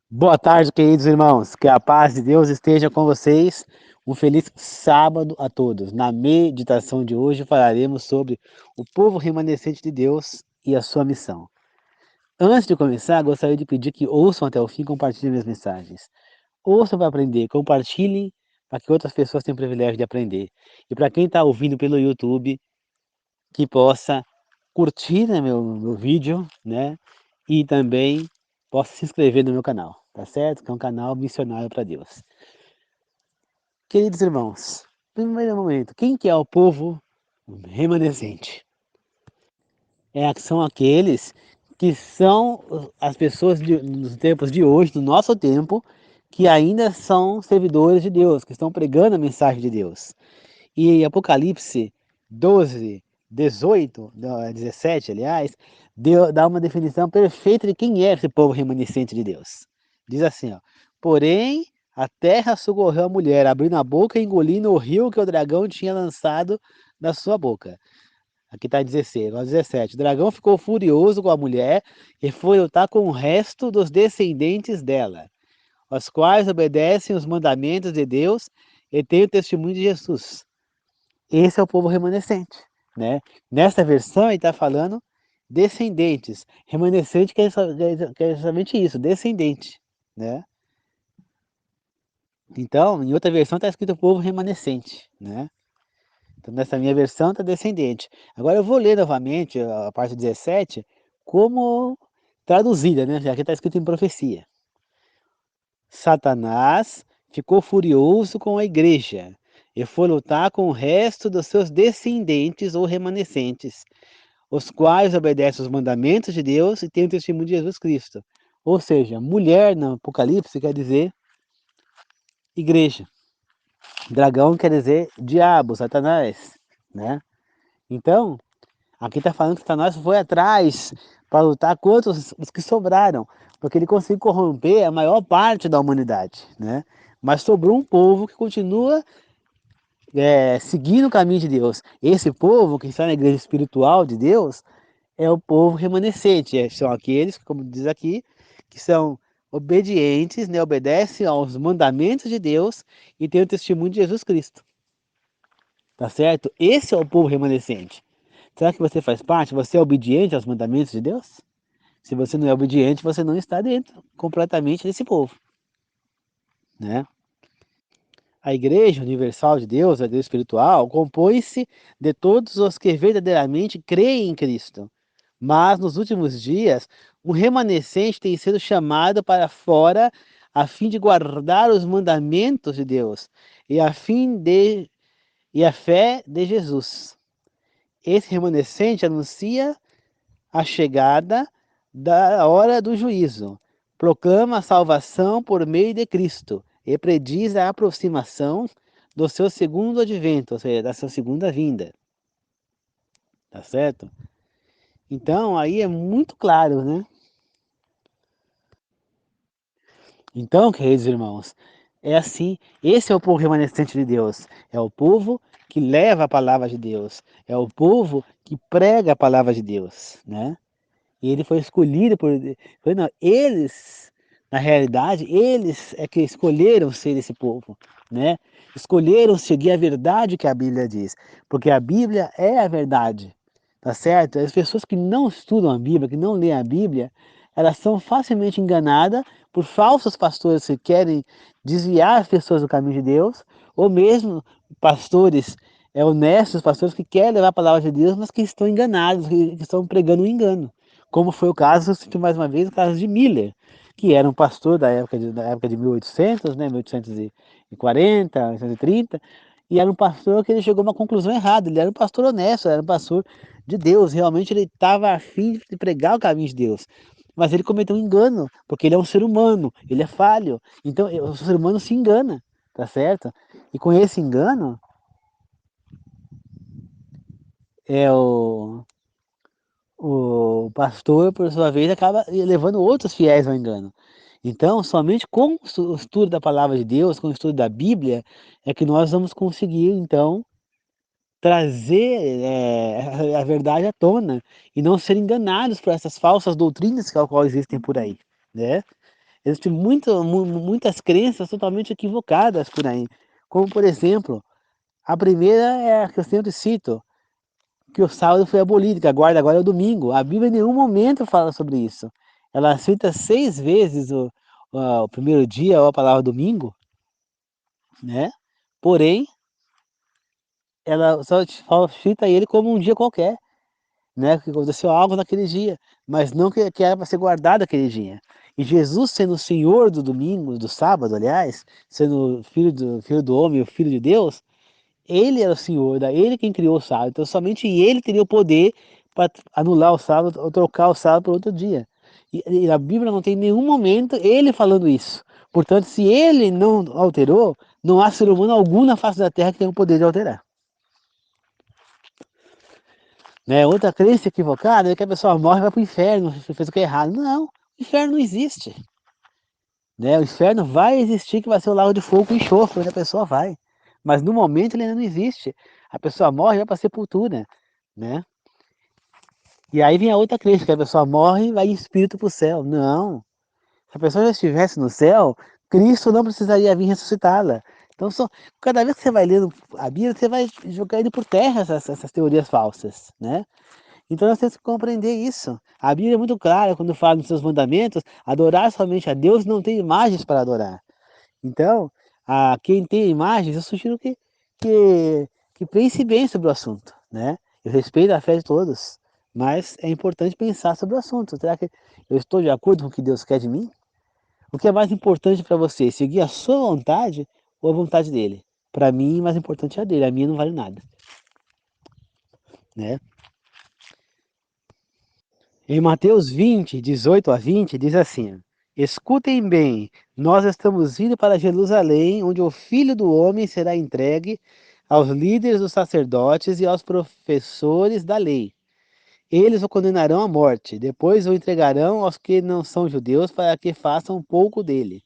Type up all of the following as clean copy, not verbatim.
Boa tarde, queridos irmãos. Que a paz de Deus esteja com vocês. Um feliz sábado a todos. Na meditação de hoje falaremos sobre o povo remanescente de Deus e a sua missão. Antes de começar, gostaria de pedir que ouçam até o fim e compartilhem minhas mensagens. Ouçam para aprender, compartilhem para que outras pessoas tenham o privilégio de aprender. E para quem está ouvindo pelo YouTube, que possa curtir, né, meu vídeo, né? E também possa se inscrever no meu canal, tá certo? Que é um canal missionário para Deus. Queridos irmãos, primeiro momento, quem que é o povo remanescente? São aqueles que são as pessoas nos tempos de hoje, no nosso tempo, que ainda são servidores de Deus, que estão pregando a mensagem de Deus. E Apocalipse 12, 18, 17, aliás, dá uma definição perfeita de quem é esse povo remanescente de Deus. Diz assim, ó, porém, a terra socorreu a mulher, abrindo a boca e engolindo o rio que o dragão tinha lançado da sua boca. Aqui está 16, agora 17. O dragão ficou furioso com a mulher e foi lutar com o resto dos descendentes dela, os quais obedecem os mandamentos de Deus e têm o testemunho de Jesus. Esse é o povo remanescente, né? Nessa versão ele está falando descendentes. Remanescente quer somente isso, descendente, né? Então, em outra versão está escrito povo remanescente, né? Então, nessa minha versão está descendente. Agora eu vou ler novamente a parte 17 como traduzida, né? Já que está escrito em profecia. Satanás ficou furioso com a igreja e foi lutar com o resto dos seus descendentes ou remanescentes, os quais obedecem os mandamentos de Deus e têm o testemunho de Jesus Cristo. Ou seja, mulher no Apocalipse quer dizer igreja. Dragão quer dizer diabo, Satanás, né? Então, aqui está falando que Satanás foi atrás para lutar contra os que sobraram, porque ele conseguiu corromper a maior parte da humanidade, né? Mas sobrou um povo que continua seguindo o caminho de Deus. Esse povo que está na igreja espiritual de Deus é o povo remanescente, são aqueles, como diz aqui, que são obedientes, né, obedecem aos mandamentos de Deus e têm o testemunho de Jesus Cristo. Tá certo? Esse é o povo remanescente. Será que você faz parte? Você é obediente aos mandamentos de Deus? Se você não é obediente, você não está dentro completamente desse povo, né? A Igreja Universal de Deus, a Deus espiritual, compõe-se de todos os que verdadeiramente creem em Cristo. Mas nos últimos dias, um remanescente tem sido chamado para fora a fim de guardar os mandamentos de Deus e a fé de Jesus. Esse remanescente anuncia a chegada da hora do juízo, proclama a salvação por meio de Cristo e prediz a aproximação do seu segundo advento, ou seja, da sua segunda vinda. Tá certo? Então, aí é muito claro, né? Então, queridos irmãos, é assim, esse é o povo remanescente de Deus, é o povo que leva a palavra de Deus, é o povo que prega a palavra de Deus, né? E ele foi escolhido não, eles, na realidade, eles é que escolheram ser esse povo, né? Escolheram seguir a verdade que a Bíblia diz, porque a Bíblia é a verdade, tá certo? As pessoas que não estudam a Bíblia, que não leem a Bíblia, elas são facilmente enganadas por falsos pastores que querem desviar as pessoas do caminho de Deus, ou mesmo pastores honestos, pastores que querem levar a palavra de Deus, mas que estão enganados, que estão pregando um engano. Como foi o caso, eu cito mais uma vez, o caso de Miller, que era um pastor da época de 1800, né, 1840, 1830, e era um pastor que ele chegou a uma conclusão errada. Ele era um pastor honesto, era um pastor de Deus, realmente ele estava a fim de pregar o caminho de Deus. Mas ele cometeu um engano, porque ele é um ser humano, ele é falho. Então, o ser humano se engana, tá certo? E com esse engano, é o pastor, por sua vez, acaba levando outros fiéis ao engano. Então, somente com o estudo da palavra de Deus, com o estudo da Bíblia, é que nós vamos conseguir, então, trazer a verdade à tona e não ser enganados por essas falsas doutrinas que ao qual existem por aí, né? Existem muitas crenças totalmente equivocadas por aí. Como, por exemplo, a primeira é a que eu sempre cito, que o sábado foi abolido, que a guarda agora é o domingo. A Bíblia em nenhum momento fala sobre isso. Ela cita 6 vezes o primeiro dia ou a palavra domingo, né? Porém, ela só cita ele como um dia qualquer, né? Que aconteceu algo naquele dia, mas não que era para ser guardado aquele dia. E Jesus sendo o Senhor do domingo, do sábado, aliás, sendo filho do homem, o Filho de Deus, ele era o Senhor, ele quem criou o sábado, então somente ele teria o poder para anular o sábado ou trocar o sábado por outro dia. E a Bíblia não tem em nenhum momento ele falando isso. Portanto, se ele não alterou, não há ser humano algum na face da terra que tenha o poder de alterar. Né? Outra crença equivocada é que a pessoa morre e vai para o inferno, se fez o que é errado. Não, o inferno não existe. Né? O inferno vai existir, que vai ser o lago de fogo e enxofre, onde a pessoa vai. Mas no momento ele ainda não existe. A pessoa morre e vai para a sepultura. Né? E aí vem a outra crença, que a pessoa morre e vai em espírito para o céu. Não. Se a pessoa já estivesse no céu, Cristo não precisaria vir ressuscitá-la. Então, cada vez que você vai lendo a Bíblia, você vai jogando por terra essas teorias falsas, né? Então nós temos que compreender isso. A Bíblia é muito clara quando fala nos seus mandamentos, adorar somente a Deus, não tem imagens para adorar. Então, quem tem imagens, eu sugiro que pense bem sobre o assunto, né? Eu respeito a fé de todos, mas é importante pensar sobre o assunto. Será que eu estou de acordo com o que Deus quer de mim? O que é mais importante para você, seguir a sua vontade ou a vontade dele? Para mim, mais importante é a dele, a minha não vale nada, né? Em Mateus 20, 18 a 20, diz assim: Escutem bem, nós estamos indo para Jerusalém, onde o Filho do Homem será entregue aos líderes dos sacerdotes e aos professores da lei. Eles o condenarão à morte, depois o entregarão aos que não são judeus para que façam um pouco dele.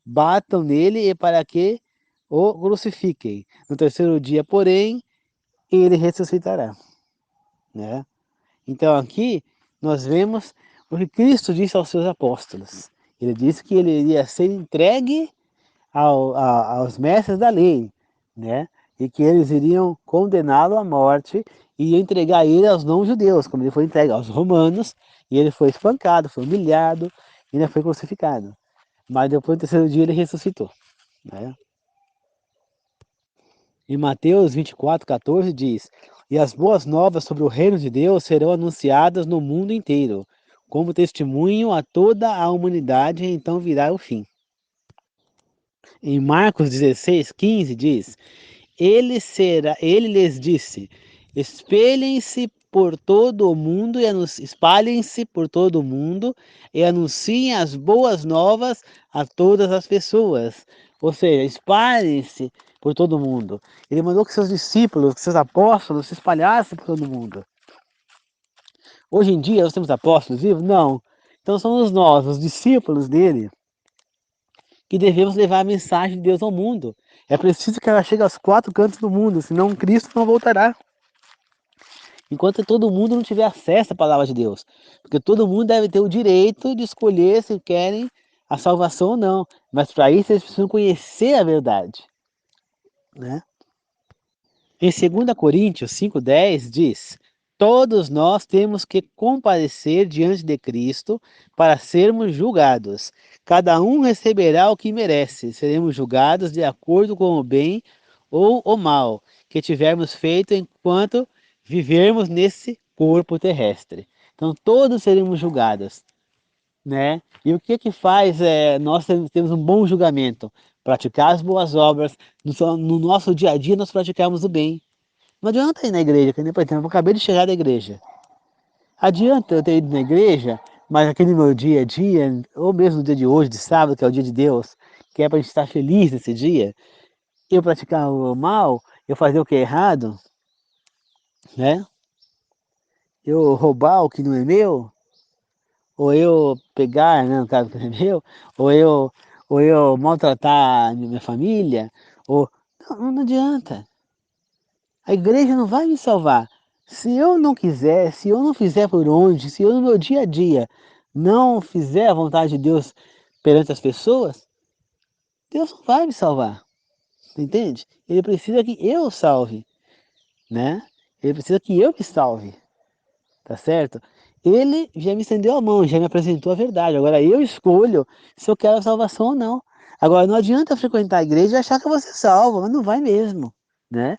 Batam nele e para que o crucifiquem. No terceiro dia, porém, ele ressuscitará. Né? Então aqui nós vemos o que Cristo disse aos seus apóstolos. Ele disse que ele iria ser entregue aos mestres da lei, né? E que eles iriam condená-lo à morte e entregar ele aos não-judeus, como ele foi entregue aos romanos, e ele foi espancado, foi humilhado, e ainda foi crucificado. Mas depois do terceiro dia ele ressuscitou. Né? Em Mateus 24:14 diz: E as boas novas sobre o reino de Deus serão anunciadas no mundo inteiro, como testemunho a toda a humanidade, e então virá o fim. Em Marcos 16:15 diz: Ele lhes disse: Espelhem-se por todo o mundo e espalhem-se por todo o mundo e anunciem as boas novas a todas as pessoas. Ou seja, espalhem-se por todo o mundo. Ele mandou que seus discípulos, que seus apóstolos se espalhassem por todo o mundo. Hoje em dia nós temos apóstolos vivos? Não. Então somos nós, os discípulos dele, que devemos levar a mensagem de Deus ao mundo. É preciso que ela chegue aos 4 cantos do mundo, senão Cristo não voltará. Enquanto todo mundo não tiver acesso à palavra de Deus. Porque todo mundo deve ter o direito de escolher se querem a salvação ou não. Mas para isso eles precisam conhecer a verdade. Né? Em 2 Coríntios 5:10 diz: Todos nós temos que comparecer diante de Cristo para sermos julgados. Cada um receberá o que merece. Seremos julgados de acordo com o bem ou o mal que tivermos feito enquanto vivermos nesse corpo terrestre. Então todos seremos julgados, né? E o que faz nós temos um bom julgamento? Praticar as boas obras, no nosso dia a dia nós praticamos o bem. Não adianta ir na igreja, que nem, por exemplo, eu acabei de chegar da igreja. Adianta eu ter ido na igreja, mas aquele meu dia a dia, ou mesmo no dia de hoje, de sábado, que é o dia de Deus, que é para a gente estar feliz nesse dia, eu praticar o mal, eu fazer o que é errado, né? Eu roubar o que não é meu, ou eu pegar, né, no caso que não é meu, ou eu, ou eu maltratar a minha família, ou... não adianta. A igreja não vai me salvar. Se eu não quiser, se eu não fizer por onde, se eu no meu dia a dia não fizer a vontade de Deus perante as pessoas, Deus não vai me salvar, entende? Ele precisa que eu salve, né? Ele precisa que eu me salve, tá certo? Ele já me estendeu a mão, já me apresentou a verdade. Agora eu escolho se eu quero a salvação ou não. Agora não adianta frequentar a igreja e achar que eu vou ser salvo, mas não vai mesmo, né?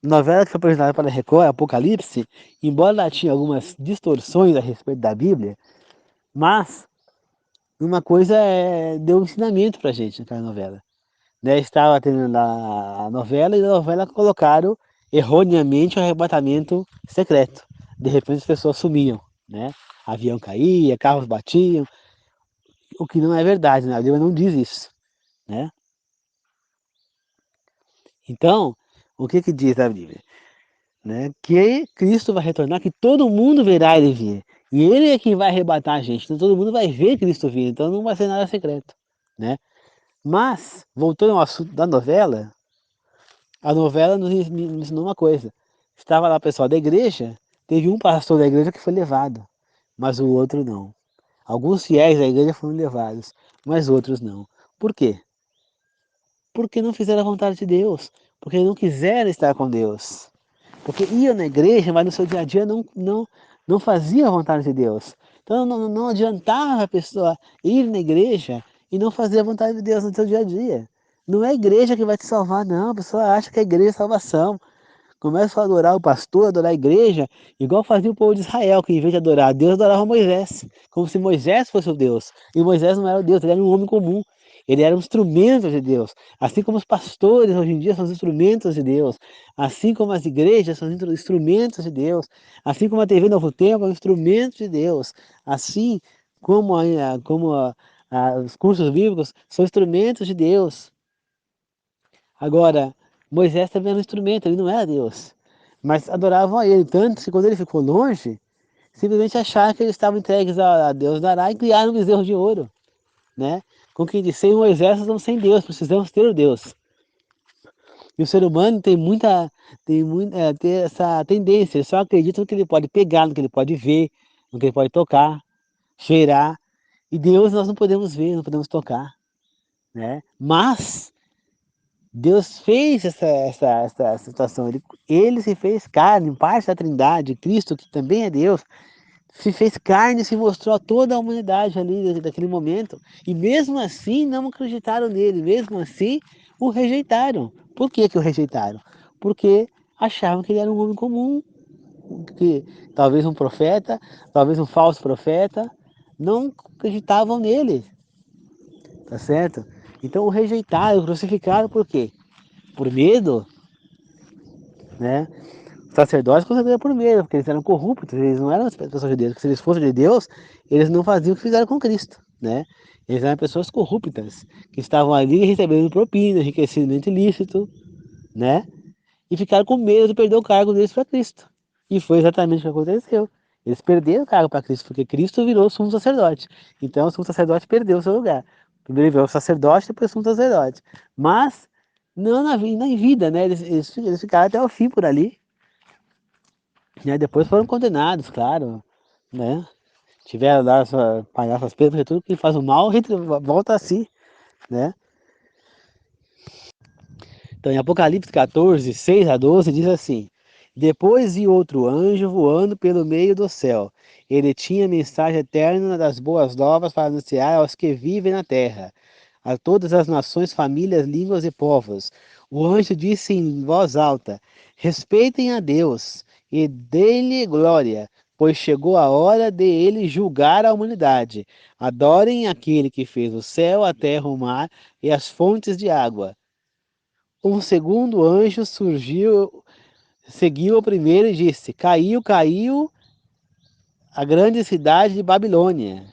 Novela que foi apresentada para a Record, Apocalipse, embora ela tinha algumas distorções a respeito da Bíblia, mas uma coisa deu um ensinamento pra gente naquela novela. Né? Estava tendo a novela e na novela colocaram erroneamente o arrebatamento secreto. De repente as pessoas sumiam, né? Avião caía, carros batiam, o que não é verdade, né? A Bíblia não diz isso, né? Então, o que que diz a Bíblia? Né? Que Cristo vai retornar, que todo mundo verá ele vir. E ele é quem vai arrebatar a gente. Então todo mundo vai ver Cristo vir. Então não vai ser nada secreto, né? Mas, voltando ao assunto da novela, a novela me ensinou uma coisa. Estava lá o pessoal da igreja, teve um pastor da igreja que foi levado, mas o outro não. Alguns fiéis da igreja foram levados, mas outros não. Por quê? Porque não fizeram a vontade de Deus, porque não quiseram estar com Deus. Porque iam na igreja, mas no seu dia a dia não fazia a vontade de Deus. Então não adiantava a pessoa ir na igreja e não fazer a vontade de Deus no seu dia a dia. Não é a igreja que vai te salvar, não. A pessoa acha que a igreja é salvação. Começa a adorar o pastor, adorar a igreja, igual fazia o povo de Israel, que em vez de adorar a Deus, adorava Moisés. Como se Moisés fosse o Deus. E Moisés não era o Deus, ele era um homem comum. Ele era um instrumento de Deus. Assim como os pastores hoje em dia são os instrumentos de Deus. Assim como as igrejas são instrumentos de Deus. Assim como a TV Novo Tempo é um instrumento de Deus. Assim como, os cursos bíblicos são instrumentos de Deus. Agora, Moisés também era um instrumento, ele não era Deus. Mas adoravam a ele, tanto que quando ele ficou longe, simplesmente acharam que eles estavam entregues a Deus dará e criaram um bezerro de ouro, né? Com quem disse, sem Moisés nós estamos sem Deus, precisamos ter o Deus. E o ser humano tem essa tendência, ele só acredita no que ele pode pegar, no que ele pode ver, no que ele pode tocar, cheirar. E Deus nós não podemos ver, não podemos tocar, né? Mas Deus fez essa situação, ele se fez carne, parte da Trindade, Cristo, que também é Deus, se fez carne e se mostrou a toda a humanidade ali daquele momento. E mesmo assim não acreditaram nele, mesmo assim o rejeitaram. Por que que o rejeitaram? Porque achavam que ele era um homem comum, que talvez um profeta, talvez um falso profeta, não acreditavam nele, tá certo? Então o rejeitaram, o crucificaram por quê? Por medo, né? Os sacerdotes consideraram por medo, porque eles eram corruptos, eles não eram as pessoas de Deus. Porque se eles fossem de Deus, eles não faziam o que fizeram com Cristo, né? Eles eram pessoas corruptas, que estavam ali recebendo propina, enriquecimento ilícito, né? E ficaram com medo de perder o cargo deles para Cristo. E foi exatamente o que aconteceu. Eles perderam o cargo para Cristo, porque Cristo virou sumo sacerdote. Então o sumo sacerdote perdeu o seu lugar. Primeiro ele virou sacerdote, depois sumo sacerdote. Mas não na vida, né? Eles ficaram até o fim por ali, né? Depois foram condenados, claro, né? Tiveram lá pagar suas penas, porque tudo que faz o mal volta a si, né? Então em Apocalipse 14, 6 a 12 diz assim: Depois vi outro anjo voando pelo meio do céu. Ele tinha mensagem eterna das boas novas para anunciar aos que vivem na terra, a todas as nações, famílias, línguas e povos. O anjo disse em voz alta: Respeitem a Deus e dê-lhe glória, pois chegou a hora de ele julgar a humanidade. Adorem aquele que fez o céu, a terra, o mar e as fontes de água. Um segundo anjo seguiu o primeiro e disse: Caiu, caiu a grande cidade de Babilônia.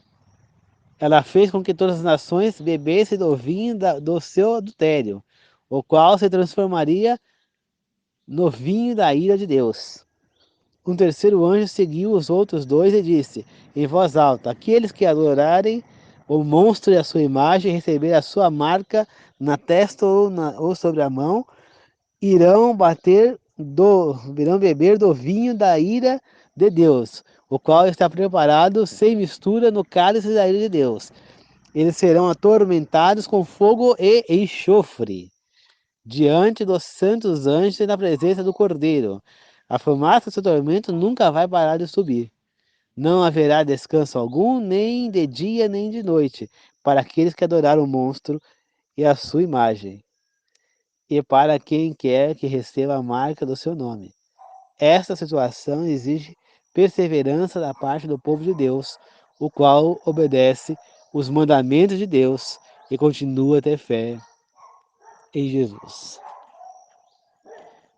Ela fez com que todas as nações bebessem do vinho do seu adultério, o qual se transformaria no vinho da ira de Deus. Um terceiro anjo seguiu os outros dois e disse, em voz alta: Aqueles que adorarem o monstro e a sua imagem, receber a sua marca na testa ou sobre a mão, irão irão beber do vinho da ira de Deus, o qual está preparado sem mistura no cálice da ira de Deus. Eles serão atormentados com fogo e enxofre, diante dos santos anjos e na presença do Cordeiro. A fumaça do seu tormento nunca vai parar de subir. Não haverá descanso algum, nem de dia nem de noite, para aqueles que adoraram o monstro e a sua imagem, e para quem quer que receba a marca do seu nome. Esta situação exige perseverança da parte do povo de Deus, o qual obedece os mandamentos de Deus e continua a ter fé em Jesus.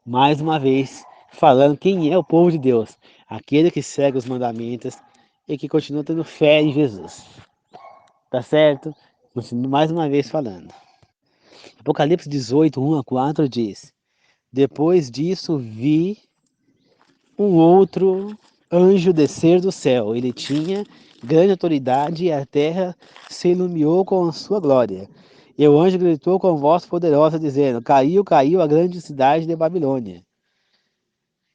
Mais uma vez, falando quem é o povo de Deus, aquele que segue os mandamentos e que continua tendo fé em Jesus. Tá certo? Continuo mais uma vez falando. Apocalipse 18, 1-4 diz: Depois disso vi um outro anjo descer do céu. Ele tinha grande autoridade e a terra se iluminou com a sua glória. E o anjo gritou com voz poderosa, dizendo: Caiu, caiu a grande cidade de Babilônia.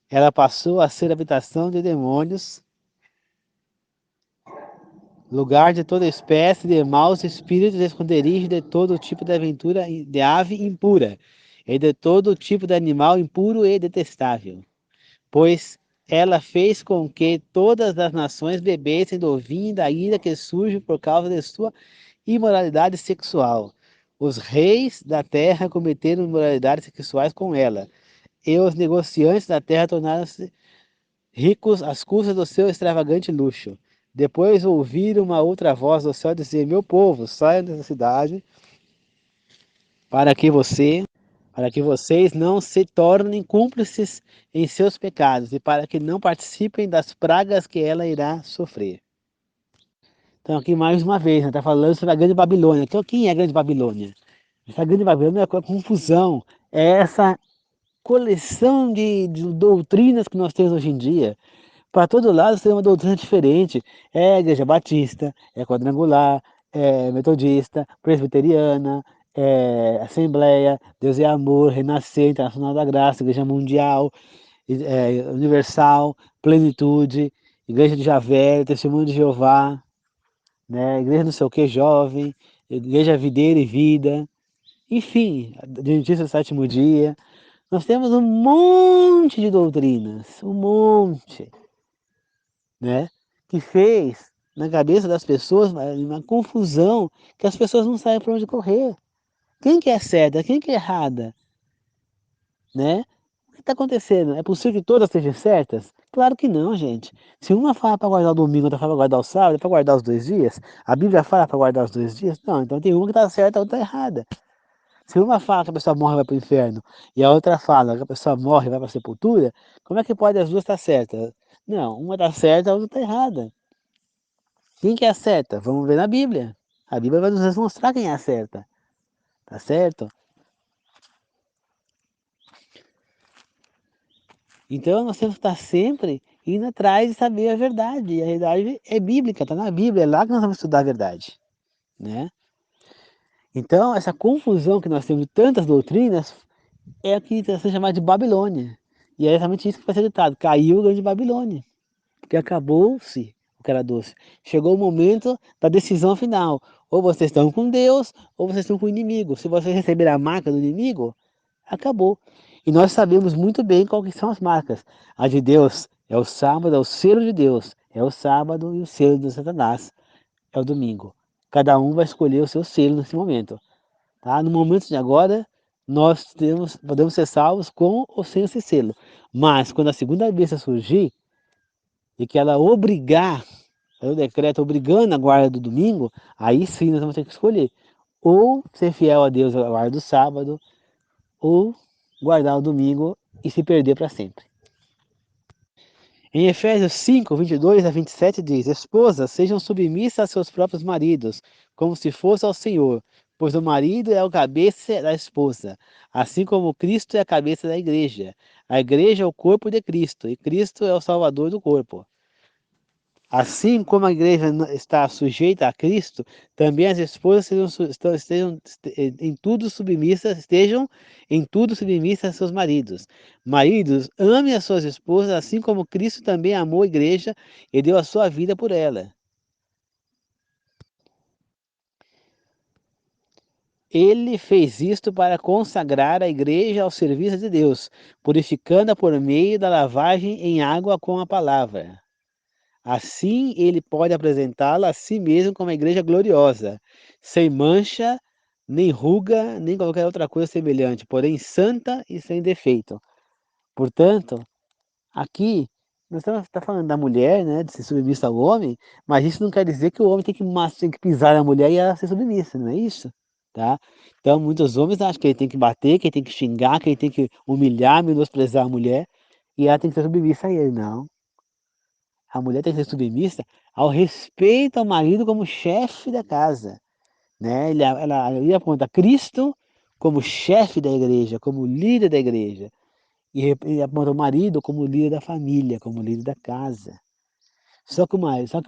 Ela passou a ser habitação de demônios, lugar de toda espécie de maus espíritos, esconderijo de todo tipo de aventura de ave impura, e de todo tipo de animal impuro e detestável. Pois ela fez com que todas as nações bebessem do vinho da ira que surge por causa de sua imoralidade sexual. Os reis da terra cometeram imoralidades sexuais com ela, e os negociantes da terra tornaram-se ricos às custas do seu extravagante luxo. Depois ouviram uma outra voz do céu dizer: Meu povo, saia dessa cidade para que vocês não se tornem cúmplices em seus pecados e para que não participem das pragas que ela irá sofrer. Então aqui mais uma vez, está falando sobre a Grande Babilônia. Então quem é a Grande Babilônia? Essa Grande Babilônia é a confusão, é essa coleção de doutrinas que nós temos hoje em dia. Para todo lado tem uma doutrina diferente. É a igreja batista, é quadrangular, é metodista, presbiteriana, é assembleia, Deus é amor, renascer, internacional da graça, igreja mundial, universal, plenitude, igreja de Javé, testemunho de Jeová, né? Igreja não sei o que, jovem, igreja videira e vida, enfim, adventista do sétimo dia. Nós temos um monte de doutrinas, um monte, né? Que fez na cabeça das pessoas uma confusão que as pessoas não sabem para onde correr. Quem que é certa, quem que é errada, né? O que está acontecendo? É possível que todas estejam certas? Claro que não, gente. Se uma fala para guardar o domingo, outra fala para guardar o sábado, é para guardar os 2 dias, a Bíblia fala para guardar os 2 dias? Não, então tem uma que está certa, a outra está errada. Se uma fala que a pessoa morre e vai para o inferno, e a outra fala que a pessoa morre e vai para a sepultura, como é que pode as duas estar certas? Não, uma está certa, a outra está errada. Quem que é a certa? Vamos ver na Bíblia. A Bíblia vai nos mostrar quem é a certa. Tá certo? Então nós temos que estar sempre indo atrás de saber a verdade. E a verdade é bíblica, está na Bíblia, é lá que nós vamos estudar a verdade. Né? Então, essa confusão que nós temos de tantas doutrinas é o que está sendo chamado de Babilônia. E é exatamente isso que vai ser ditado: caiu o grande Babilônia. Porque acabou-se o que era doce. Chegou o momento da decisão final. Ou vocês estão com Deus, ou vocês estão com o inimigo. Se vocês receberem a marca do inimigo, acabou. E nós sabemos muito bem quais são as marcas. A de Deus é o sábado, é o selo de Deus. É o sábado e o selo de Satanás é o domingo. Cada um vai escolher o seu selo nesse momento. Tá? No momento de agora, podemos ser salvos com ou sem esse selo. Mas quando a segunda besta surgir, e que ela obrigar, o decreto obrigando a guarda do domingo, aí sim nós vamos ter que escolher. Ou ser fiel a Deus a guarda do sábado, ou guardar o domingo e se perder para sempre. Em Efésios 5, 22-27 diz: Esposas, sejam submissas a seus próprios maridos, como se fosse ao Senhor, pois o marido é o cabeça da esposa, assim como Cristo é a cabeça da igreja. A igreja é o corpo de Cristo, e Cristo é o salvador do corpo. Assim como a igreja está sujeita a Cristo, também as esposas estejam em tudo submissas a seus maridos. Maridos, amem as suas esposas, assim como Cristo também amou a igreja e deu a sua vida por ela. Ele fez isto para consagrar a igreja ao serviço de Deus, purificando-a por meio da lavagem em água com a palavra. Assim ele pode apresentá-la a si mesmo como uma igreja gloriosa, sem mancha, nem ruga, nem qualquer outra coisa semelhante, porém santa e sem defeito. Portanto, aqui nós estamos tá falando da mulher, né, de ser submissa ao homem, mas isso não quer dizer que o homem tem que pisar na mulher e ela ser submissa, não é isso? Tá? Então muitos homens acham que ele tem que bater, que ele tem que xingar, que ele tem que humilhar, menosprezar a mulher, e ela tem que ser submissa a ele. Não. A mulher tem que ser submissa ao respeito ao marido como chefe da casa, né? Ele aponta Cristo como chefe da igreja, como líder da igreja, e aponta o marido como líder da família, como líder da casa. Só que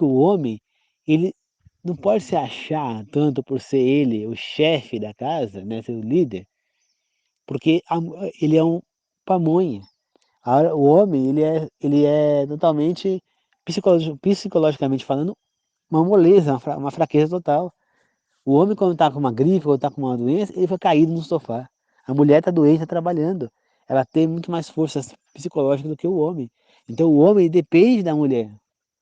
o homem, ele não pode se achar tanto por ser ele o chefe da casa, né, ser o líder, porque ele é um pamonha. O homem, ele é totalmente, psicologicamente falando, uma moleza, uma fraqueza total. O homem, quando está com uma gripe, quando está com uma doença, ele fica caído no sofá. A mulher está doente, está trabalhando. Ela tem muito mais forças psicológicas do que o homem. Então o homem depende da mulher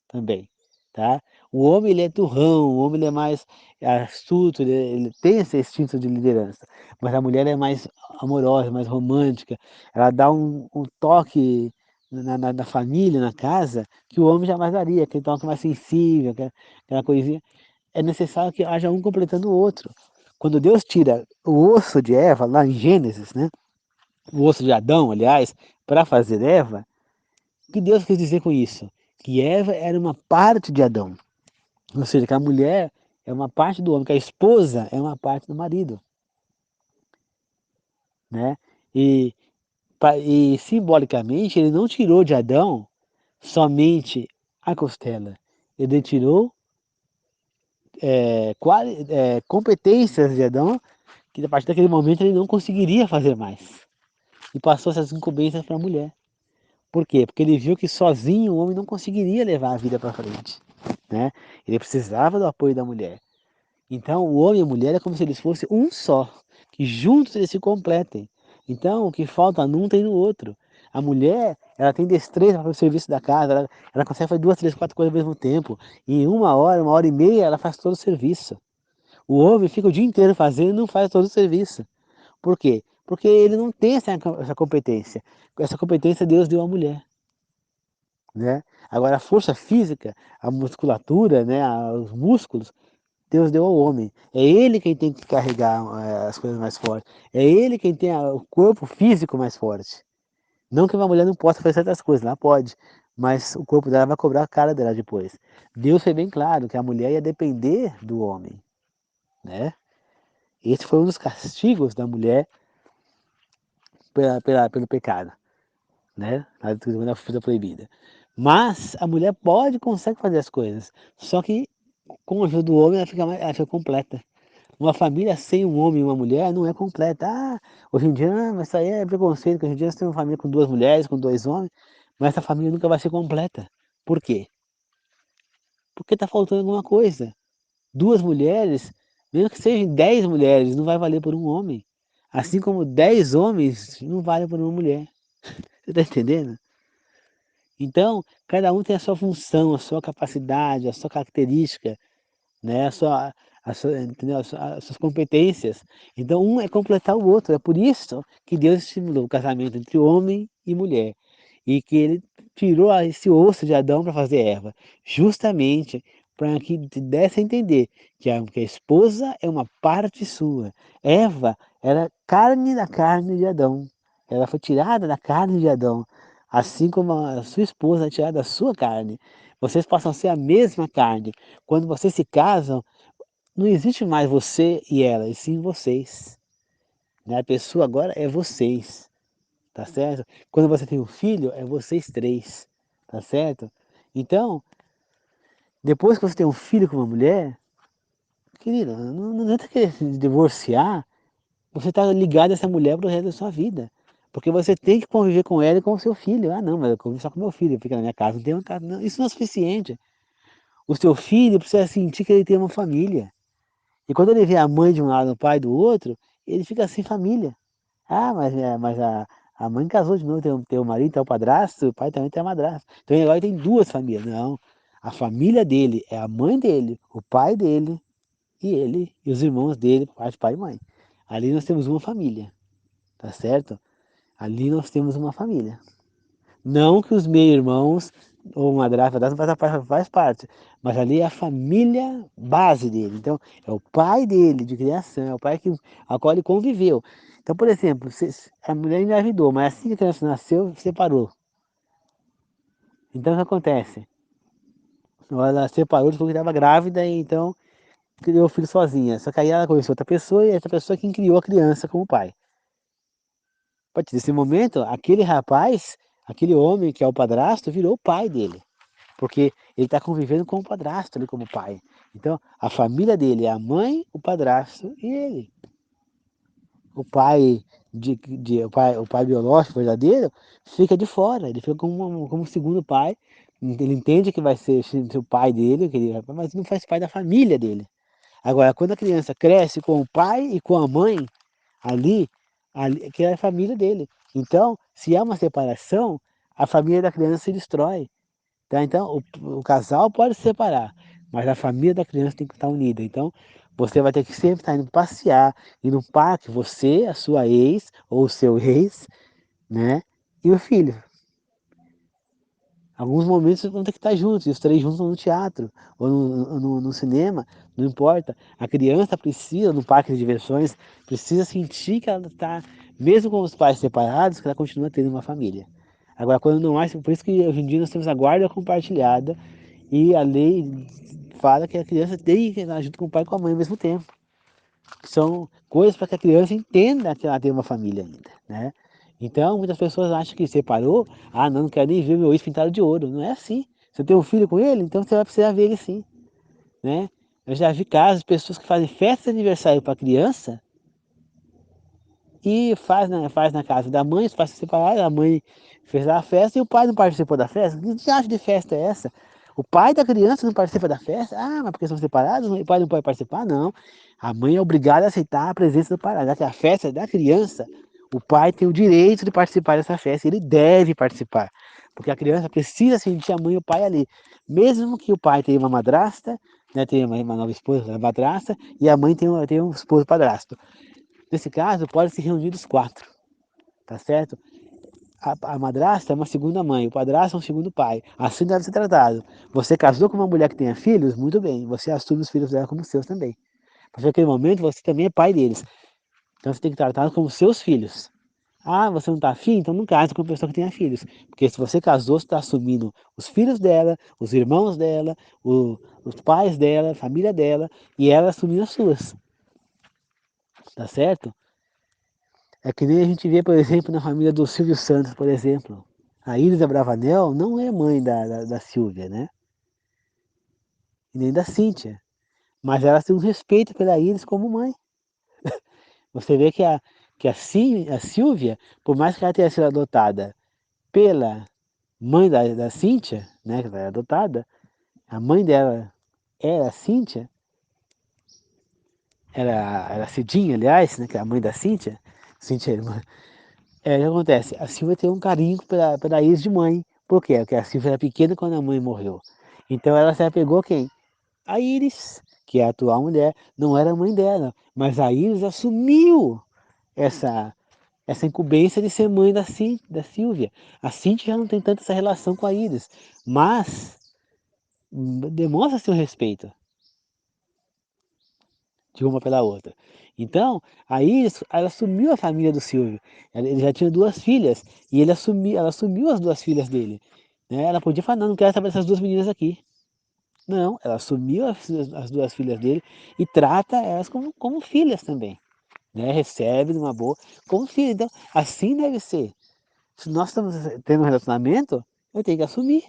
também, tá? O homem, ele é turrão, o homem ele é mais astuto, ele tem esse instinto de liderança, mas a mulher é mais amorosa, mais romântica, ela dá um toque na família, na casa, que o homem jamais daria, aquele toque mais sensível, aquela coisinha. É necessário que haja um completando o outro. Quando Deus tira o osso de Eva, lá em Gênesis, né? O osso de Adão, aliás, para fazer Eva, o que Deus quis dizer com isso? Que Eva era uma parte de Adão. Ou seja, que a mulher é uma parte do homem, que a esposa é uma parte do marido. Né? E, e simbolicamente, ele não tirou de Adão somente a costela. Ele tirou competências de Adão que a partir daquele momento ele não conseguiria fazer mais. E passou essas incumbências para a mulher. Por quê? Porque ele viu que sozinho o homem não conseguiria levar a vida para frente. Né? Ele precisava do apoio da mulher. Então o homem e a mulher é como se eles fossem um só, que juntos eles se completem. Então o que falta num tem no outro. A mulher, ela tem destreza para o serviço da casa, ela consegue fazer 2, 3, 4 coisas ao mesmo tempo. E em uma hora e meia, ela faz todo o serviço. O homem fica o dia inteiro fazendo e não faz todo o serviço. Por quê? Porque ele não tem essa competência. Essa competência Deus deu à mulher. Né? Agora, a força física, a musculatura, né, os músculos, Deus deu ao homem. É ele quem tem que carregar as coisas mais fortes. É ele quem tem o corpo físico mais forte. Não que uma mulher não possa fazer certas coisas, ela pode. Mas o corpo dela vai cobrar a cara dela depois. Deus foi bem claro que a mulher ia depender do homem. Né? Esse foi um dos castigos da mulher pelo pecado. Né? A fruta proibida. Mas a mulher consegue fazer as coisas. Só que com a ajuda do homem ela fica completa. Uma família sem um homem e uma mulher não é completa. Ah, hoje em dia, mas isso aí é preconceito, porque hoje em dia você tem uma família com 2 mulheres, com 2 homens, mas essa família nunca vai ser completa. Por quê? Porque está faltando alguma coisa. 2 mulheres, mesmo que sejam 10 mulheres, não vai valer por um homem. Assim como 10 homens não valem por uma mulher. Você está entendendo? Então, cada um tem a sua função, a sua capacidade, a sua característica, né? Entendeu? As suas competências. Então, um é completar o outro. É por isso que Deus estimulou o casamento entre homem e mulher. E que ele tirou esse osso de Adão para fazer Eva. Justamente para que te desse a entender que a esposa é uma parte sua. Eva era carne da carne de Adão. Ela foi tirada da carne de Adão. Assim como a sua esposa é tirada da sua carne. Vocês passam a ser a mesma carne. Quando vocês se casam, não existe mais você e ela, e sim vocês. Né? A pessoa agora é vocês, tá certo? Quando você tem um filho, é vocês três, tá certo? Então, depois que você tem um filho com uma mulher, querida, não adianta querer se divorciar, você está ligado a essa mulher pro resto da sua vida. Porque você tem que conviver com ela e com o seu filho. Ah, não, mas eu convivo só com meu filho, fica na minha casa, não tem uma casa. Não, isso não é suficiente. O seu filho precisa sentir que ele tem uma família. E quando ele vê a mãe de um lado e o pai do outro, ele fica sem família. Ah, mas a mãe casou de novo, tem o marido, tem o padrasto, o pai também tem a madrasta. Então agora tem duas famílias. Não, a família dele é a mãe dele, o pai dele e ele e os irmãos dele, parte pai e mãe. Ali nós temos uma família, tá certo? Ali nós temos uma família. Não que os meus-irmãos ou madrasta faz parte, mas ali é a família base dele. Então, é o pai dele de criação, é o pai a qual ele conviveu. Então, por exemplo, a mulher engravidou, mas assim que a criança nasceu, separou. Então, o que acontece? Ela separou, falou que estava grávida e então criou o filho sozinha. Só que aí ela conheceu outra pessoa e essa pessoa é quem criou a criança como pai. A partir desse momento, aquele rapaz, aquele homem que é o padrasto, virou o pai dele. Porque ele está convivendo com o padrasto ali como pai. Então, a família dele é a mãe, o padrasto e ele. O pai, o pai biológico verdadeiro fica de fora, ele fica como segundo pai. Ele entende que vai ser o pai dele, mas não faz parte da família dele. Agora, quando a criança cresce com o pai e com a mãe, ali que é a família dele. Então, se há uma separação, a família da criança se destrói. Tá? Então, o casal pode se separar, mas a família da criança tem que estar unida. Então, você vai ter que sempre estar indo passear, ir no parque, você, a sua ex, ou o seu ex, né? E o filho. Alguns momentos vocês vão ter que estar juntos, e os três juntos no teatro, ou no cinema, não importa. A criança precisa, no parque de diversões, precisa sentir que ela está, mesmo com os pais separados, que ela continua tendo uma família. Agora, quando não há, por isso que hoje em dia nós temos a guarda compartilhada, e a lei fala que a criança tem que estar junto com o pai e com a mãe ao mesmo tempo. São coisas para que a criança entenda que ela tem uma família ainda, né? Então, muitas pessoas acham que separou, ah, não quero nem ver meu ex pintado de ouro. Não é assim. Você tem um filho com ele, então você vai precisar ver ele sim, né? Eu já vi casos de pessoas que fazem festa de aniversário para a criança e faz na casa da mãe, faz separado, a mãe fez lá a festa e o pai não participou da festa. Que diacho de festa é essa? O pai da criança não participa da festa? Ah, mas porque são separados, o pai não pode participar? Não. A mãe é obrigada a aceitar a presença do pai. Já que a festa é da criança, o pai tem o direito de participar dessa festa, ele deve participar. Porque a criança precisa sentir a mãe e o pai ali. Mesmo que o pai tenha uma madrasta, né, tenha uma nova esposa, uma madrasta, e a mãe tem um esposo padrasto. Nesse caso, pode se reunir os quatro, tá certo? A madrasta é uma segunda mãe, o padrasto é um segundo pai. Assim deve ser tratado. Você casou com uma mulher que tenha filhos? Muito bem, você assume os filhos dela como seus também. Porque naquele momento você também é pai deles. Então você tem que tratá-los como seus filhos. Ah, você não está afim? Então não case com uma pessoa que tenha filhos. Porque se você casou, você está assumindo os filhos dela, os irmãos dela, os pais dela, a família dela, e ela assumindo as suas. Tá certo? É que nem a gente vê, por exemplo, na família do Silvio Santos, por exemplo. A Iris Abravanel não é mãe da Silvia, né? E nem da Cíntia. Mas elas têm um respeito pela Iris como mãe. Você vê a Silvia, por mais que ela tenha sido adotada pela mãe da Cíntia, né, que ela é adotada, a mãe dela era a Cíntia, era a Cidinha, aliás, né, que é a mãe da Cíntia. Cíntia é irmã. O que acontece? A Silvia tem um carinho pela Iris de mãe. Por quê? Porque a Silvia era pequena quando a mãe morreu. Então ela se apegou a quem? A Iris, que é a atual mulher, não era a mãe dela. Mas a Iris assumiu essa, essa incumbência de ser mãe da Silvia. A Cíntia já não tem tanta essa relação com a Iris. Mas demonstra seu respeito de uma pela outra. Então, aí ela assumiu a família do Silvio. Ele já tinha duas filhas e ela assumiu as duas filhas dele. Né? Ela podia falar, não, não quero saber dessas duas meninas aqui. Não, ela assumiu as duas filhas dele e trata elas como filhas também. Né? Recebe numa boa, como filha. Então, assim deve ser. Se nós estamos tendo um relacionamento, eu tenho que assumir.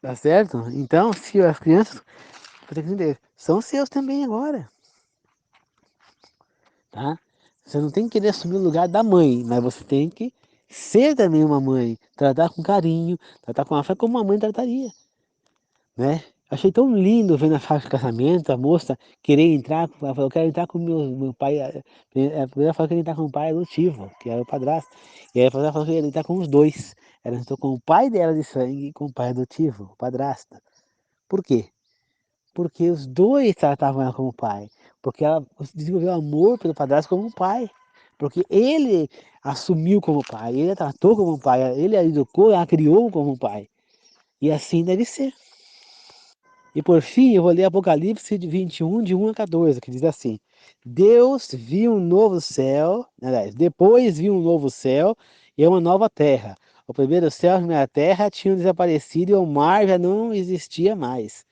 Tá certo? Então, se as crianças, você tem que entender, são seus também agora. Tá? Você não tem que querer assumir o lugar da mãe, mas você tem que ser também uma mãe, tratar com carinho, tratar com afeto como uma mãe trataria, né? Achei tão lindo ver na festa de casamento a moça querer entrar, ela falou: "Eu quero entrar com meu pai", primeiro ela falou que ia entrar com o pai adotivo, que era o padrasto, e aí depois ela falou que ia entrar com os 2. Ela entrou com o pai dela de sangue e com o pai adotivo, o padrasto. Por quê? Porque os 2 tratavam ela como pai, porque ela desenvolveu amor pelo padrasto como um pai, porque ele assumiu como pai, ele a tratou como um pai, ele a educou, a criou como um pai, e assim deve ser. E por fim, eu vou ler Apocalipse de 21, de 1 a 14, que diz assim: Deus viu um novo céu, aliás, depois viu um novo céu e uma nova terra. O primeiro céu e a primeira terra tinham desaparecido e o mar já não existia mais.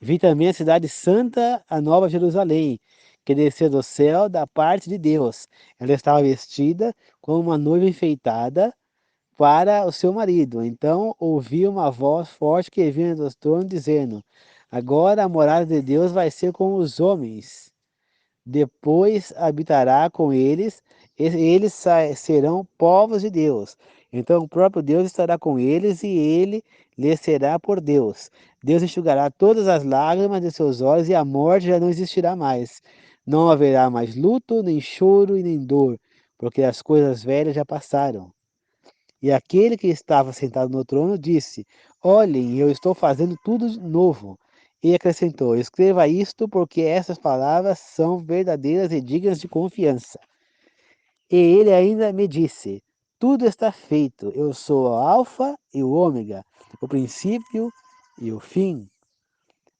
Vi também a cidade santa, a nova Jerusalém, que desceu do céu da parte de Deus. Ela estava vestida como uma noiva enfeitada para o seu marido. Então ouvi uma voz forte que vinha do trono dizendo: Agora a morada de Deus vai ser com os homens. Depois habitará com eles, e eles serão povos de Deus. Então o próprio Deus estará com eles e ele lhes será por Deus. Deus enxugará todas as lágrimas de seus olhos e a morte já não existirá mais. Não haverá mais luto, nem choro e nem dor, porque as coisas velhas já passaram. E aquele que estava sentado no trono disse: Olhem, eu estou fazendo tudo de novo. E acrescentou: Escreva isto, porque essas palavras são verdadeiras e dignas de confiança. E ele ainda me disse: Tudo está feito. Eu sou o Alfa e o Ômega, o princípio e o fim.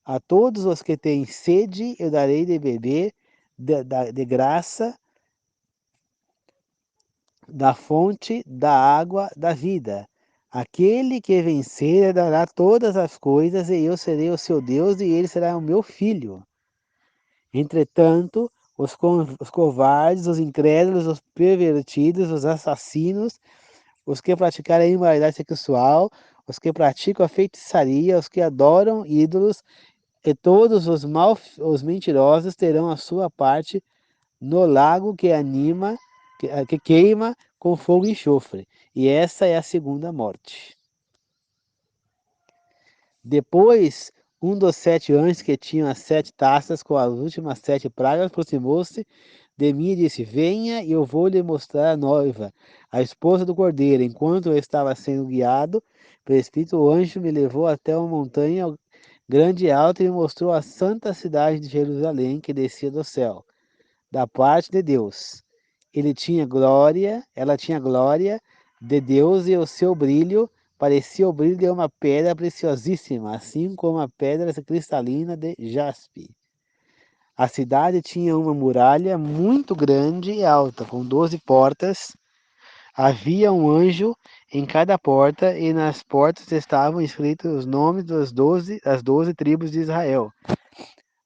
A todos os que têm sede eu darei de beber de graça da fonte da água da vida. Aquele que vencer dará todas as coisas, e eu serei o seu Deus, e ele será o meu filho. Entretanto, os covardes, os incrédulos, os pervertidos, os assassinos, os que praticarem a imoralidade sexual, os que praticam a feitiçaria, os que adoram ídolos, e todos os mentirosos terão a sua parte no lago que anima, que queima com fogo e enxofre. E essa é a segunda morte. Depois, um dos 7 anjos que tinham as 7 taças com as últimas 7 pragas aproximou-se de mim e disse: Venha e eu vou lhe mostrar a noiva, a esposa do cordeiro. Enquanto eu estava sendo guiado pelo Espírito, o anjo me levou até uma montanha grande e alta e me mostrou a santa cidade de Jerusalém que descia do céu da parte de Deus. Ela tinha glória de Deus e o seu brilho parecia o brilho de uma pedra preciosíssima, assim como a pedra cristalina de jaspe. A cidade tinha uma muralha muito grande e alta, com 12 portas. Havia um anjo em cada porta, e nas portas estavam escritos os nomes das 12 tribos de Israel.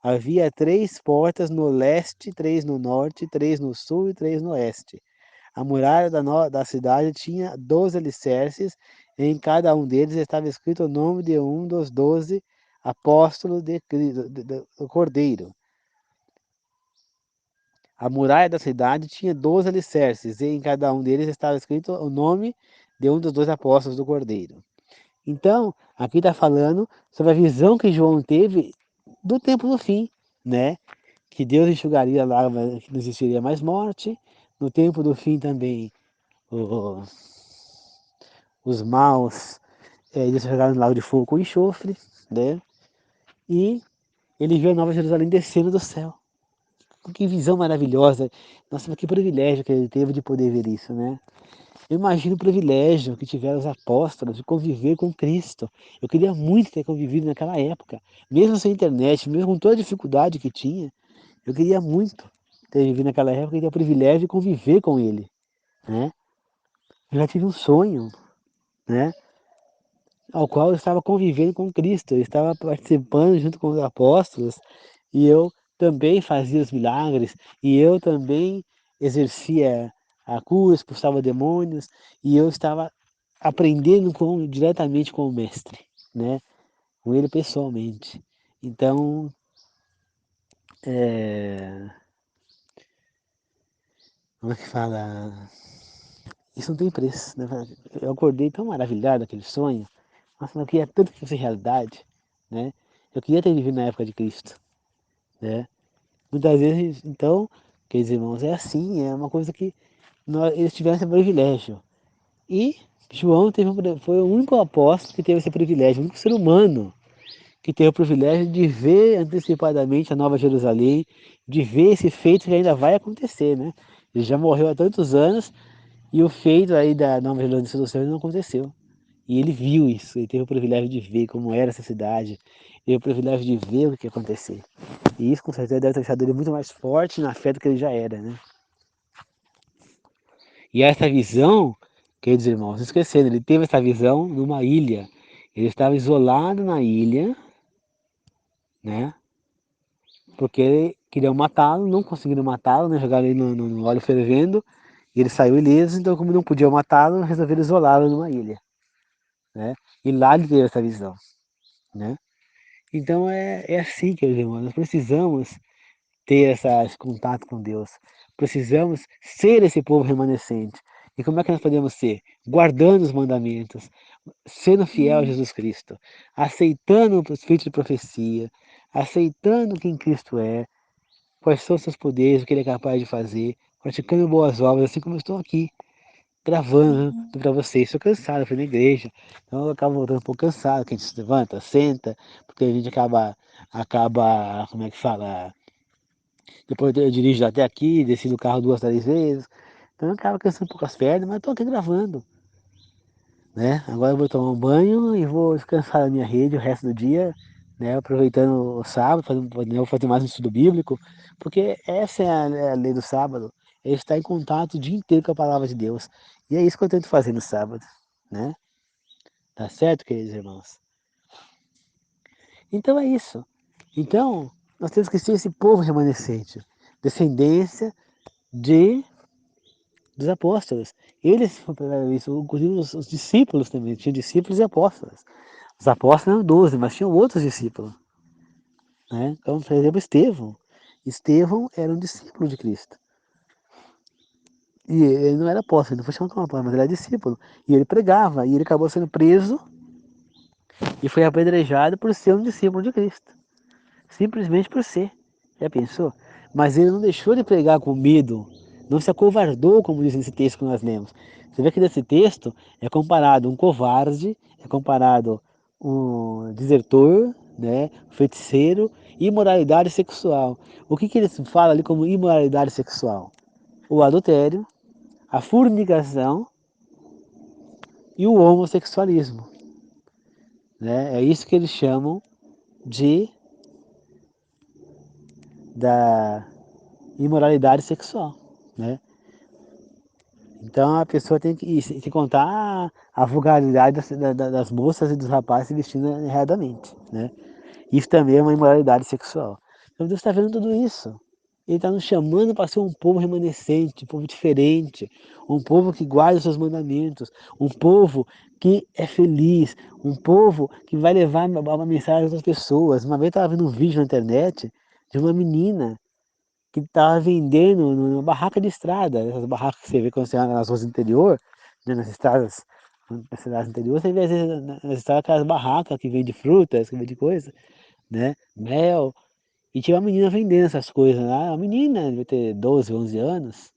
Havia 3 portas no leste, 3 no norte, 3 no sul e 3 no oeste. A muralha da cidade tinha 12 alicerces, e em cada um deles estava escrito o nome de um dos 12 apóstolos do Cordeiro. A muralha da cidade tinha 12 alicerces, e em cada um deles estava escrito o nome de um dos 12 apóstolos do Cordeiro. Então, aqui está falando sobre a visão que João teve do tempo do fim, né? Que Deus enxugaria a lágrima, que não existiria mais morte. No tempo do fim também, o- os maus, eles jogaram no lago de fogo com enxofre, né? E ele viu a Nova Jerusalém descendo do céu. Que visão maravilhosa. Nossa, que privilégio que ele teve de poder ver isso, né? Eu imagino o privilégio que tiveram os apóstolos de conviver com Cristo. Eu queria muito ter convivido naquela época, mesmo sem internet, mesmo com toda a dificuldade que tinha. Eu queria muito ter vivido naquela época e ter o privilégio de conviver com ele, né? Eu já tive um sonho, né? Ao qual eu estava convivendo com Cristo, eu estava participando junto com os apóstolos, e eu também fazia os milagres, e eu também exercia a cura, expulsava demônios, e eu estava aprendendo diretamente com o mestre, né? Com ele pessoalmente. Então, como é que fala? Isso não tem preço, né? Eu acordei tão maravilhado daquele sonho. Nossa, eu queria tanto que fosse realidade, né? Eu queria ter vivido na época de Cristo, né? Muitas vezes, então, queridos irmãos, é assim, é uma coisa que eles tiveram esse privilégio. E João foi o único apóstolo que teve esse privilégio, o único ser humano que teve o privilégio de ver antecipadamente a Nova Jerusalém, de ver esse feito que ainda vai acontecer, né? Ele já morreu há tantos anos e o feito aí da Nova Jerusalém do céu não aconteceu. E ele viu isso, ele teve o privilégio de ver como era essa cidade, teve o privilégio de ver o que ia acontecer. E isso com certeza deve ter deixado ele muito mais forte na fé do que ele já era, né? E essa visão, queridos irmãos, não esquecendo, ele teve essa visão numa ilha. Ele estava isolado na ilha, né? Porque queriam matá-lo, não conseguiram matá-lo, né? Jogaram ele no óleo fervendo, e ele saiu ileso, então como não podiam matá-lo, resolveram isolá-lo numa ilha, né? E lá ele teve essa visão, né? Então é assim, queridos irmãos, nós precisamos ter esse contato com Deus. Precisamos ser esse povo remanescente. E como é que nós podemos ser? Guardando os mandamentos, sendo fiel a Jesus Cristo, aceitando os feitos de profecia, aceitando quem Cristo é, quais são os seus poderes, o que ele é capaz de fazer, praticando boas obras, assim como eu estou aqui, gravando para vocês. Estou cansado, fui na igreja, então eu acabo voltando um pouco cansado, que a gente se levanta, senta, porque a gente acaba, como é que fala, depois eu dirijo até aqui, desci do carro 2, 3 vezes, então eu acabo cansando um pouco as pernas, mas estou aqui gravando, né? Agora eu vou tomar um banho e vou descansar da minha rede o resto do dia, né? Aproveitando o sábado, né, vou fazer mais um estudo bíblico, porque essa é a lei do sábado, é estar em contato o dia inteiro com a palavra de Deus. E é isso que eu tento fazer no sábado, né? Tá certo, queridos irmãos? Então é isso. Então, nós temos que ser esse povo remanescente, descendência de dos apóstolos. Eles fizeram isso, inclusive os discípulos também, tinham discípulos e apóstolos. Os apóstolos eram 12, mas tinham outros discípulos, né? Então, por exemplo, Estevão. Estevão era um discípulo de Cristo. E ele não era apóstolo, ele não foi chamado como apóstolo, mas ele era discípulo. E ele pregava, e ele acabou sendo preso e foi apedrejado por ser um discípulo de Cristo. Simplesmente por ser. Já pensou? Mas ele não deixou de pregar com medo, não se acovardou, como diz nesse texto que nós lemos. Você vê que nesse texto é comparado um covarde, é comparado um desertor, né, feiticeiro, imoralidade sexual. O que ele fala ali como imoralidade sexual? O adultério, a fornicação e o homossexualismo. Né? É isso que eles chamam de da imoralidade sexual, né? Então a pessoa tem que se contar a vulgaridade das moças e dos rapazes se vestindo erradamente, né? Isso também é uma imoralidade sexual. Então Deus está vendo tudo isso. Ele está nos chamando para ser um povo remanescente, um povo diferente, um povo que guarda os seus mandamentos, um povo que é feliz, um povo que vai levar uma mensagem às outras pessoas. Uma vez eu estava vendo um vídeo na internet de uma menina que estava vendendo numa barraca de estrada, essas barracas que você vê quando você anda nas ruas do interior, né, nas estradas, nas cidades do interior, você vê às vezes nas estradas aquelas barracas que vendem frutas, que vendem coisa, né, mel, e tinha uma menina vendendo essas coisas lá, uma menina, devia ter 12, 11 anos,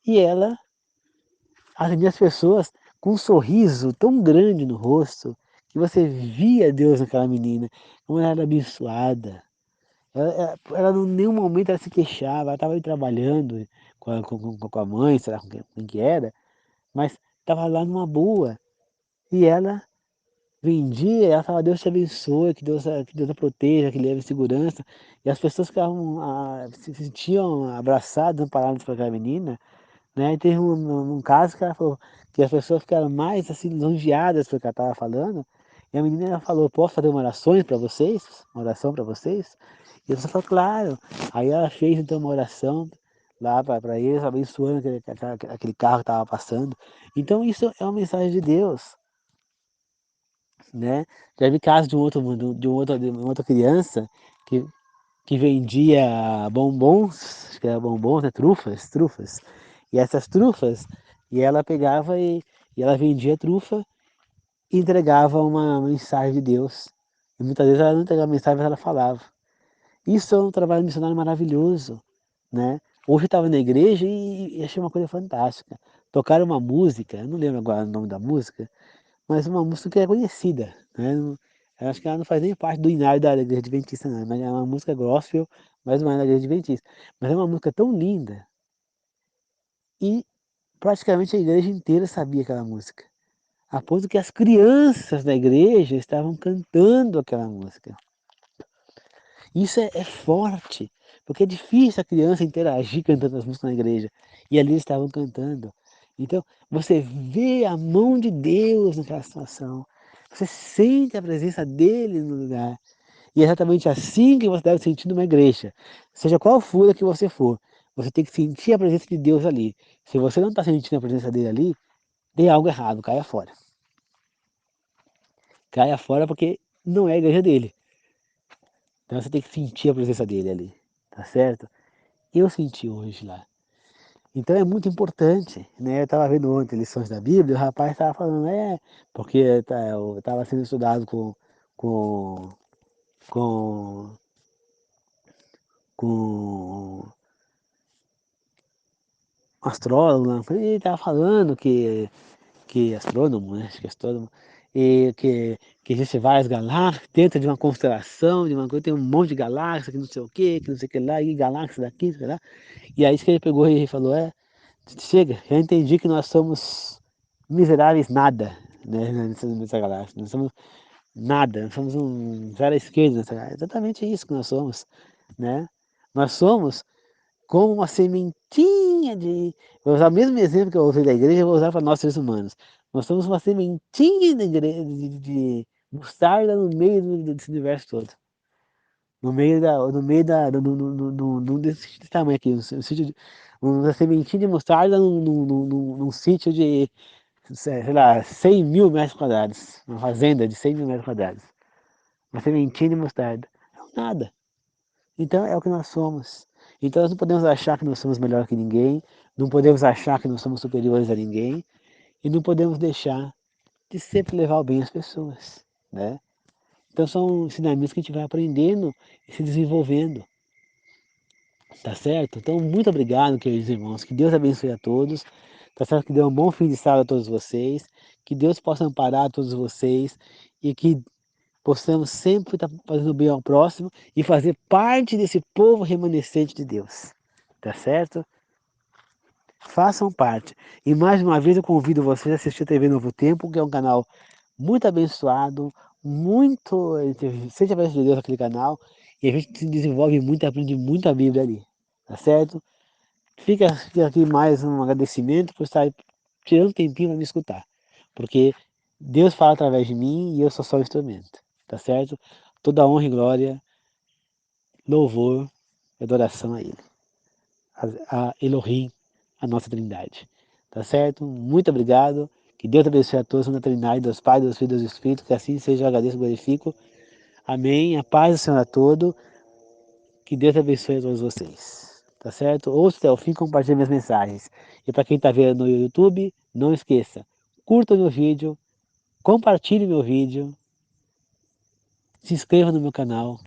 e ela atendia as pessoas com um sorriso tão grande no rosto, que você via Deus naquela menina, como ela era abençoada. Ela em nenhum momento ela se queixava, ela estava ali trabalhando com a mãe, sei lá com quem que era, mas estava lá numa boa. E ela vendia, ela falava, Deus te abençoe, que Deus a proteja, que leve segurança. E as pessoas ficavam, se sentiam abraçadas, amparadas por aquela menina, né? E teve um caso que ela falou que as pessoas ficaram mais assim, lisonjeadas pelo que ela estava falando. E a menina ela falou, posso fazer uma oração para vocês? Uma oração para vocês? E a pessoa falou, claro. Aí ela fez então uma oração lá para eles, abençoando aquele carro que estava passando. Então isso é uma mensagem de Deus, né? Já vi casos de uma outra criança que, que vendia bombons, acho que era bombons, né? Trufas. E essas trufas, e ela pegava e ela vendia trufa e entregava uma mensagem de Deus, E muitas vezes ela não entregava a mensagem, mas ela falava. Isso é um trabalho missionário maravilhoso, né? Hoje eu estava na igreja e achei uma coisa fantástica. Tocaram uma música, eu não lembro agora o nome da música, mas uma música que é conhecida, né? Eu acho que ela não faz nem parte do inário da igreja adventista, não, mas é uma música gospel, mas não é da igreja adventista. Mas é uma música tão linda e praticamente a igreja inteira sabia aquela música. A ponto que as crianças da igreja estavam cantando aquela música. Isso é forte, porque é difícil a criança interagir cantando as músicas na igreja. E ali eles estavam cantando. Então, você vê a mão de Deus naquela situação. Você sente a presença dele no lugar. E é exatamente assim que você deve sentir numa igreja. Seja qual for a que você for, você tem que sentir a presença de Deus ali. Se você não está sentindo a presença dele ali, tem algo errado, caia fora. Caia fora porque não é a igreja dele. Então você tem que sentir a presença dele ali, tá certo? Eu senti hoje lá. Então é muito importante, né? Eu estava vendo ontem lições da Bíblia, o rapaz estava falando, porque eu estava sendo estudado com, com, com um astrólogo, né? E ele estava falando que astrônomo, né? Acho que é astrônomo, e que existe várias galáxias, dentro de uma constelação, de uma coisa, tem um monte de galáxias, que não sei o que não sei o que lá, e galáxias daqui, sei lá. E aí isso que ele pegou e falou, chega, já entendi que nós somos miseráveis nada, né, nessa galáxia. Nós somos nada, nós somos um zero à esquerda nessa galáxia. Exatamente isso que nós somos, né? Nós somos como uma sementinha de... Vou usar o mesmo exemplo que eu usei da igreja, eu vou usar para nós seres humanos. Nós somos uma sementinha de mostarda no meio desse universo todo. Desse tamanho aqui, uma sementinha de mostarda num sítio de, sei lá, 100 mil metros quadrados, uma fazenda de 100 mil metros quadrados, uma sementinha de mostarda, nada. Então é o que nós somos. Então nós não podemos achar que nós somos melhor que ninguém, não podemos achar que nós somos superiores a ninguém, e não podemos deixar de sempre levar o bem às pessoas, né? Então são ensinamentos que a gente vai aprendendo e se desenvolvendo. Tá certo? Então, muito obrigado, queridos irmãos. Que Deus abençoe a todos. Tá certo? Que dê um bom fim de sábado a todos vocês. Que Deus possa amparar a todos vocês. E que possamos sempre estar fazendo bem ao próximo e fazer parte desse povo remanescente de Deus. Tá certo? Façam parte. E mais uma vez eu convido vocês a assistir a TV Novo Tempo, que é um canal muito abençoado, muito... Sente a presença de Deus naquele canal. E a gente se desenvolve muito e aprende muito a Bíblia ali. Tá certo? Fica aqui mais um agradecimento por estar tirando um tempinho para me escutar. Porque Deus fala através de mim e eu sou só o instrumento. Tá certo? Toda honra e glória, louvor e adoração a Ele. A Elohim, a nossa Trindade. Tá certo? Muito obrigado. Que Deus abençoe a todos na Trindade, Deus Pai, Deus Filho, Deus Espírito. Que assim seja, eu agradeço e glorifico. Amém. A paz do Senhor a todos. Que Deus abençoe a todos vocês. Tá certo? Ouça até o fim e compartilhe minhas mensagens. E para quem está vendo no YouTube, não esqueça, curta o meu vídeo, compartilhe meu vídeo, se inscreva no meu canal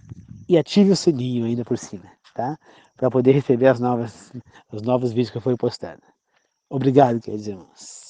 e ative o sininho ainda por cima, tá? Para poder receber os novos vídeos que eu for postando. Obrigado, queridos irmãos.